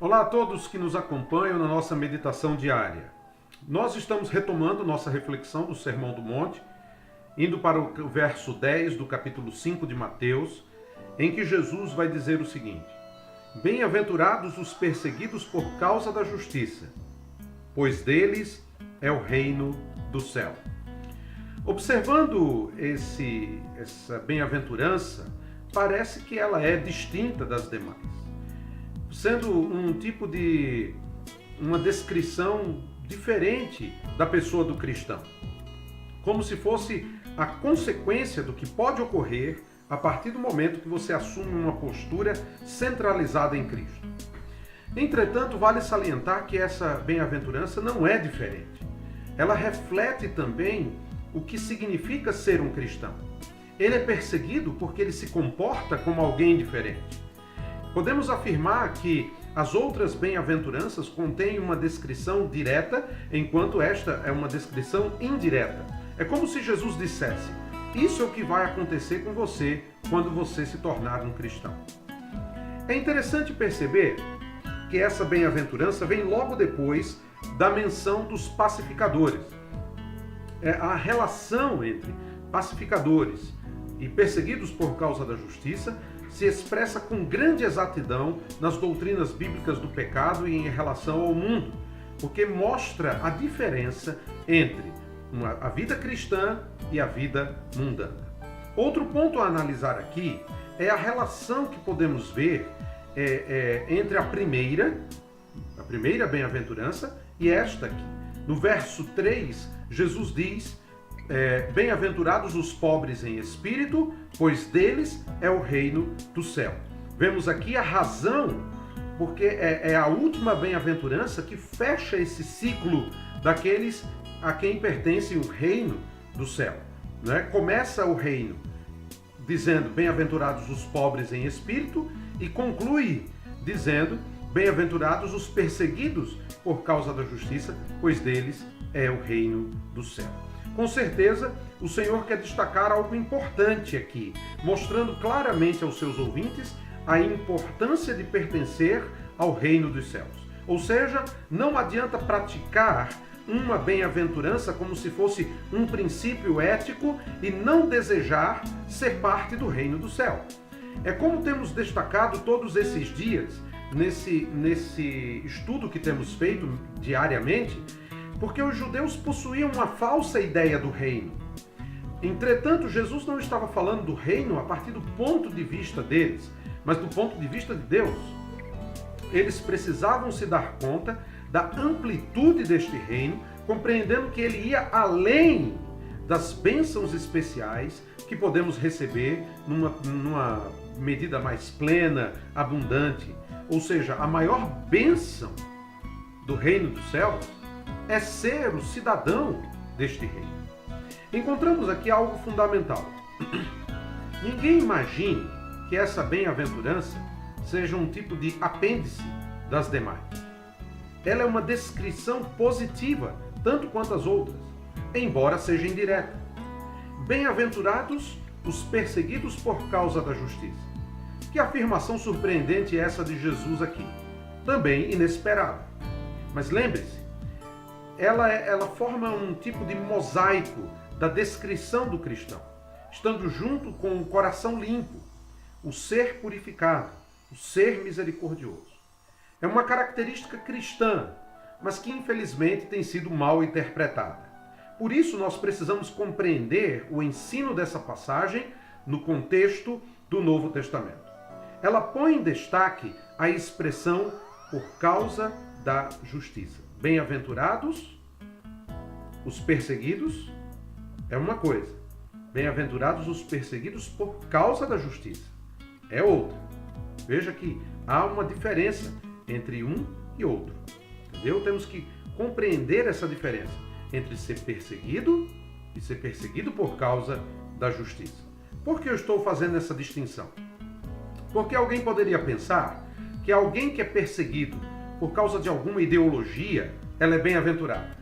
Olá a todos que nos acompanham na nossa meditação diária. Nós estamos retomando nossa reflexão do Sermão do Monte, indo para o verso 10 do capítulo 5 de Mateus, em que Jesus vai dizer o seguinte: Bem-aventurados os perseguidos por causa da justiça, pois deles é o reino do céu. Observando essa bem-aventurança, parece que ela é distinta das demais, sendo um tipo de uma descrição diferente da pessoa do cristão, como se fosse a consequência do que pode ocorrer a partir do momento que você assume uma postura centralizada em Cristo. Entretanto, vale salientar que essa bem-aventurança não é diferente. Ela reflete também o que significa ser um cristão. Ele é perseguido porque ele se comporta como alguém diferente. Podemos afirmar que as outras bem-aventuranças contêm uma descrição direta, enquanto esta é uma descrição indireta. É como se Jesus dissesse: isso é o que vai acontecer com você quando você se tornar um cristão. É interessante perceber que essa bem-aventurança vem logo depois da menção dos pacificadores. A relação entre pacificadores e perseguidos por causa da justiça se expressa com grande exatidão nas doutrinas bíblicas do pecado e em relação ao mundo, porque mostra a diferença entre a vida cristã e a vida mundana. Outro ponto a analisar aqui é a relação que podemos ver entre a primeira bem-aventurança e esta aqui. No verso 3, Jesus diz: Bem-aventurados os pobres em espírito, pois deles é o reino do céu. Vemos aqui a razão, porque é a última bem-aventurança que fecha esse ciclo daqueles a quem pertence o reino do céu. Né? Começa o reino dizendo: Bem-aventurados os pobres em espírito, e conclui dizendo: Bem-aventurados os perseguidos por causa da justiça, pois deles é o reino do céu. Com certeza, o Senhor quer destacar algo importante aqui, mostrando claramente aos seus ouvintes a importância de pertencer ao reino dos céus. Ou seja, não adianta praticar uma bem-aventurança como se fosse um princípio ético e não desejar ser parte do reino do céu. É como temos destacado todos esses dias, nesse estudo que temos feito diariamente, porque os judeus possuíam uma falsa ideia do reino. Entretanto, Jesus não estava falando do reino a partir do ponto de vista deles, mas do ponto de vista de Deus. Eles precisavam se dar conta da amplitude deste reino, compreendendo que ele ia além das bênçãos especiais que podemos receber numa medida mais plena, abundante. Ou seja, a maior bênção do reino dos céus é ser o cidadão deste reino. Encontramos aqui algo fundamental. Ninguém imagine que essa bem-aventurança seja um tipo de apêndice das demais. Ela é uma descrição positiva, tanto quanto as outras, embora seja indireta. Bem-aventurados os perseguidos por causa da justiça. Que afirmação surpreendente é essa de Jesus aqui? Também inesperada. Mas lembre-se, ela forma um tipo de mosaico da descrição do cristão, estando junto com o coração limpo, o ser purificado, o ser misericordioso. É uma característica cristã, mas que infelizmente tem sido mal interpretada. Por isso nós precisamos compreender o ensino dessa passagem no contexto do Novo Testamento. Ela põe em destaque a expressão por causa da justiça. Bem-aventurados os perseguidos é uma coisa. Bem-aventurados os perseguidos por causa da justiça é outra. Veja que há uma diferença entre um e outro. Entendeu? Temos que compreender essa diferença entre ser perseguido e ser perseguido por causa da justiça. Por que eu estou fazendo essa distinção? Porque alguém poderia pensar que alguém que é perseguido por causa de alguma ideologia, ela é bem-aventurada.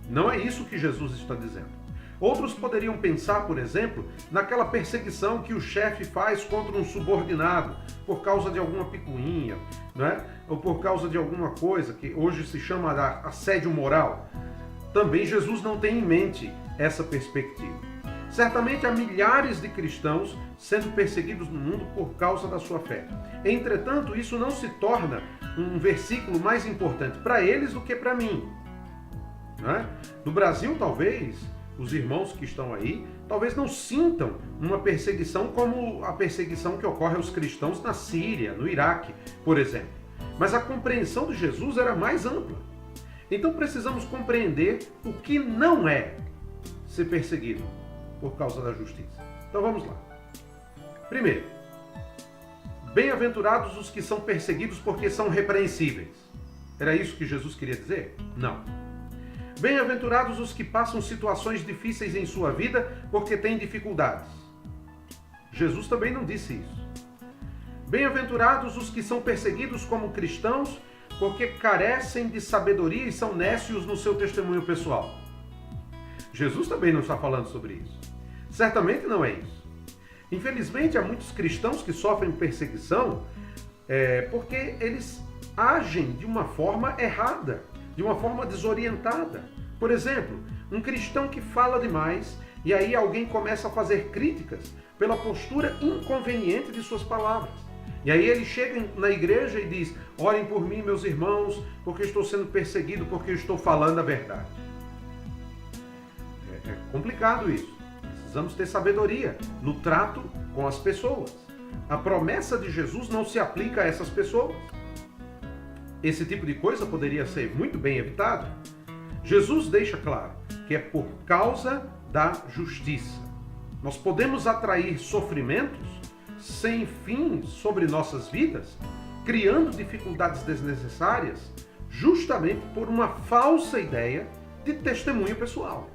Não é isso que Jesus está dizendo. Outros poderiam pensar, por exemplo, naquela perseguição que o chefe faz contra um subordinado por causa de alguma picuinha, né? Ou por causa de alguma coisa que hoje se chama de assédio moral. Também Jesus não tem em mente essa perspectiva. Certamente há milhares de cristãos sendo perseguidos no mundo por causa da sua fé. Entretanto, isso não se torna um versículo mais importante para eles do que para mim. Né? No Brasil, talvez, os irmãos que estão aí, talvez não sintam uma perseguição como a perseguição que ocorre aos cristãos na Síria, no Iraque, por exemplo. Mas a compreensão de Jesus era mais ampla. Então precisamos compreender o que não é ser perseguido por causa da justiça. Então vamos lá. Primeiro, bem-aventurados os que são perseguidos porque são repreensíveis. Era isso que Jesus queria dizer? Não. Bem-aventurados os que passam situações difíceis em sua vida porque têm dificuldades. Jesus também não disse isso. Bem-aventurados os que são perseguidos como cristãos porque carecem de sabedoria e são nécios no seu testemunho pessoal. Jesus também não está falando sobre isso. Certamente não é isso. Infelizmente, há muitos cristãos que sofrem perseguição porque eles agem de uma forma errada, de uma forma desorientada. Por exemplo, um cristão que fala demais e aí alguém começa a fazer críticas pela postura inconveniente de suas palavras. E aí ele chega na igreja e diz: orem por mim, meus irmãos, porque estou sendo perseguido, porque eu estou falando a verdade. É complicado isso. Precisamos ter sabedoria no trato com as pessoas. A promessa de Jesus não se aplica a essas pessoas. Esse tipo de coisa poderia ser muito bem evitado. Jesus deixa claro que é por causa da justiça. Nós podemos atrair sofrimentos sem fim sobre nossas vidas, criando dificuldades desnecessárias, justamente por uma falsa ideia de testemunho pessoal.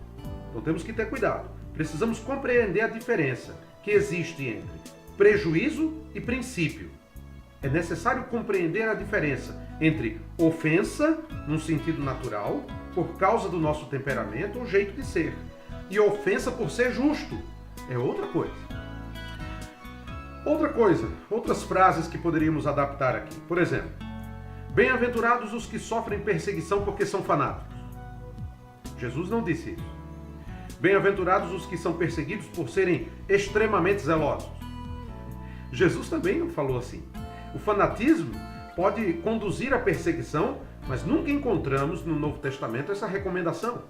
Então temos que ter cuidado. Precisamos compreender a diferença que existe entre prejuízo e princípio. É necessário compreender a diferença entre ofensa, num sentido natural, por causa do nosso temperamento ou jeito de ser, e ofensa por ser justo. É outra coisa. Outras frases que poderíamos adaptar aqui. Por exemplo, bem-aventurados os que sofrem perseguição porque são fanáticos. Jesus não disse isso. Bem-aventurados os que são perseguidos por serem extremamente zelosos. Jesus também não falou assim. O fanatismo pode conduzir à perseguição, mas nunca encontramos no Novo Testamento essa recomendação.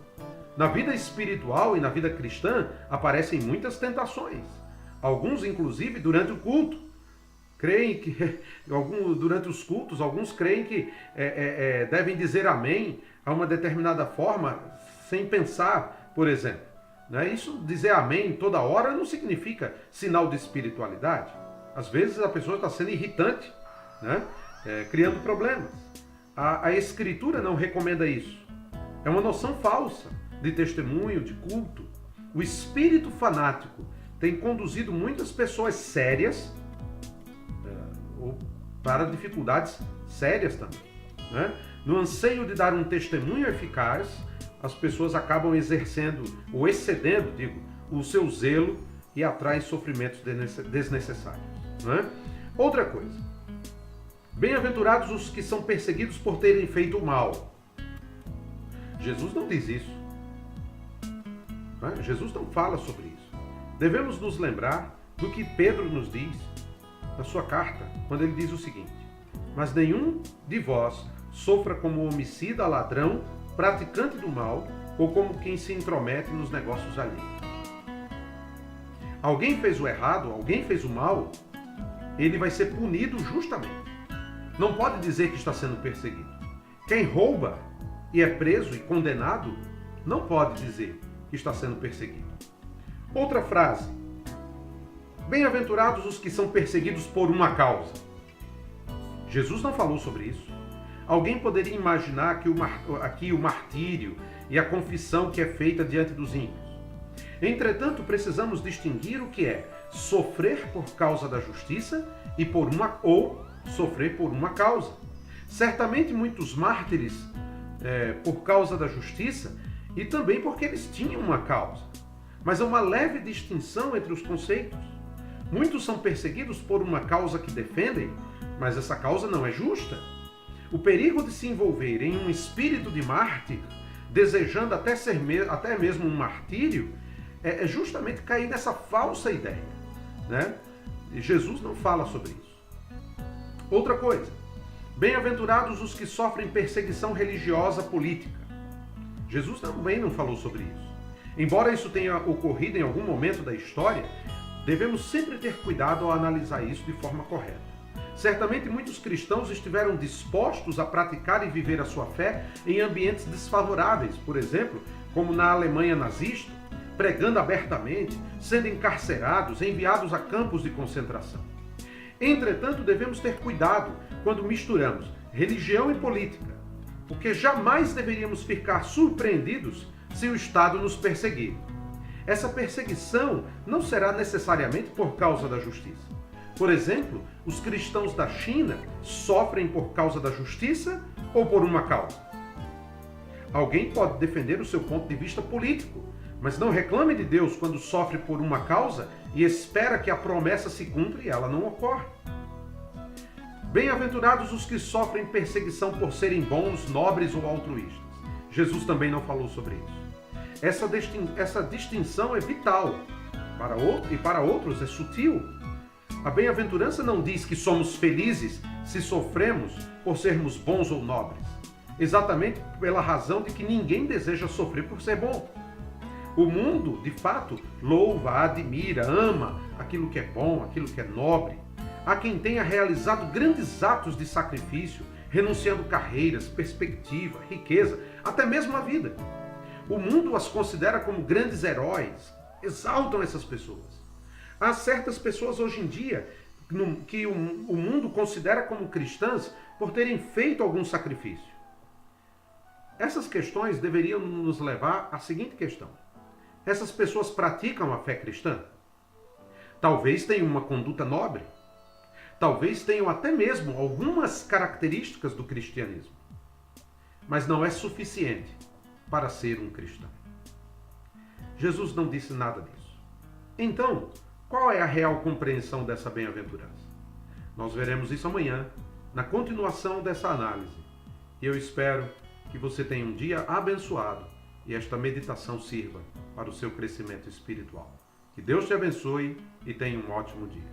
Na vida espiritual e na vida cristã aparecem muitas tentações. Alguns, inclusive, durante o culto. Creem que, durante os cultos, alguns creem que devem dizer amém a uma determinada forma, sem pensar, por exemplo. Isso, dizer amém toda hora, não significa sinal de espiritualidade. Às vezes a pessoa está sendo irritante, criando problemas. A Escritura não recomenda isso. É uma noção falsa de testemunho, de culto. O espírito fanático tem conduzido muitas pessoas sérias para dificuldades sérias também. No anseio de dar um testemunho eficaz, as pessoas acabam exercendo, ou excedendo, o seu zelo e atraem sofrimentos desnecessários. Outra coisa. Bem-aventurados os que são perseguidos por terem feito o mal. Jesus não diz isso. Jesus não fala sobre isso. Devemos nos lembrar do que Pedro nos diz na sua carta, quando ele diz o seguinte: mas nenhum de vós sofra como homicida, ladrão, praticante do mal, ou como quem se intromete nos negócios alheios. Alguém fez o errado, alguém fez o mal, ele vai ser punido justamente. Não pode dizer que está sendo perseguido. Quem rouba e é preso e condenado, não pode dizer que está sendo perseguido. Outra frase. Bem-aventurados os que são perseguidos por uma causa. Jesus não falou sobre isso. Alguém poderia imaginar que aqui o martírio e a confissão que é feita diante dos ímpios. Entretanto, precisamos distinguir o que é sofrer por causa da justiça ou sofrer por uma causa. Certamente muitos mártires por causa da justiça e também porque eles tinham uma causa. mas há uma leve distinção entre os conceitos. Muitos são perseguidos por uma causa que defendem, mas essa causa não é justa. O perigo de se envolver em um espírito de mártir, desejando até mesmo um martírio, é justamente cair nessa falsa ideia, né? E Jesus não fala sobre isso. Outra coisa, bem-aventurados os que sofrem perseguição religiosa política. Jesus também não falou sobre isso. Embora isso tenha ocorrido em algum momento da história, devemos sempre ter cuidado ao analisar isso de forma correta. Certamente muitos cristãos estiveram dispostos a praticar e viver a sua fé em ambientes desfavoráveis, por exemplo, como na Alemanha nazista, pregando abertamente, sendo encarcerados, enviados a campos de concentração. Entretanto, devemos ter cuidado quando misturamos religião e política, porque jamais deveríamos ficar surpreendidos se o Estado nos perseguir. Essa perseguição não será necessariamente por causa da justiça. Por exemplo, os cristãos da China sofrem por causa da justiça ou por uma causa? Alguém pode defender o seu ponto de vista político, mas não reclame de Deus quando sofre por uma causa e espera que a promessa se cumpra e ela não ocorre. Bem-aventurados os que sofrem perseguição por serem bons, nobres ou altruístas. Jesus também não falou sobre isso. Essa distinção é vital. Para outros é sutil. A bem-aventurança não diz que somos felizes se sofremos por sermos bons ou nobres. Exatamente pela razão de que ninguém deseja sofrer por ser bom. O mundo, de fato, louva, admira, ama aquilo que é bom, aquilo que é nobre. Há quem tenha realizado grandes atos de sacrifício, renunciando carreiras, perspectiva, riqueza, até mesmo a vida. O mundo as considera como grandes heróis, exaltam essas pessoas. Há certas pessoas hoje em dia que o mundo considera como cristãs por terem feito algum sacrifício. Essas questões deveriam nos levar à seguinte questão. Essas pessoas praticam a fé cristã? Talvez tenham uma conduta nobre. Talvez tenham até mesmo algumas características do cristianismo. Mas não é suficiente para ser um cristão. Jesus não disse nada disso. Então, qual é a real compreensão dessa bem-aventurança? Nós veremos isso amanhã, na continuação dessa análise. E eu espero que você tenha um dia abençoado e esta meditação sirva para o seu crescimento espiritual. Que Deus te abençoe e tenha um ótimo dia.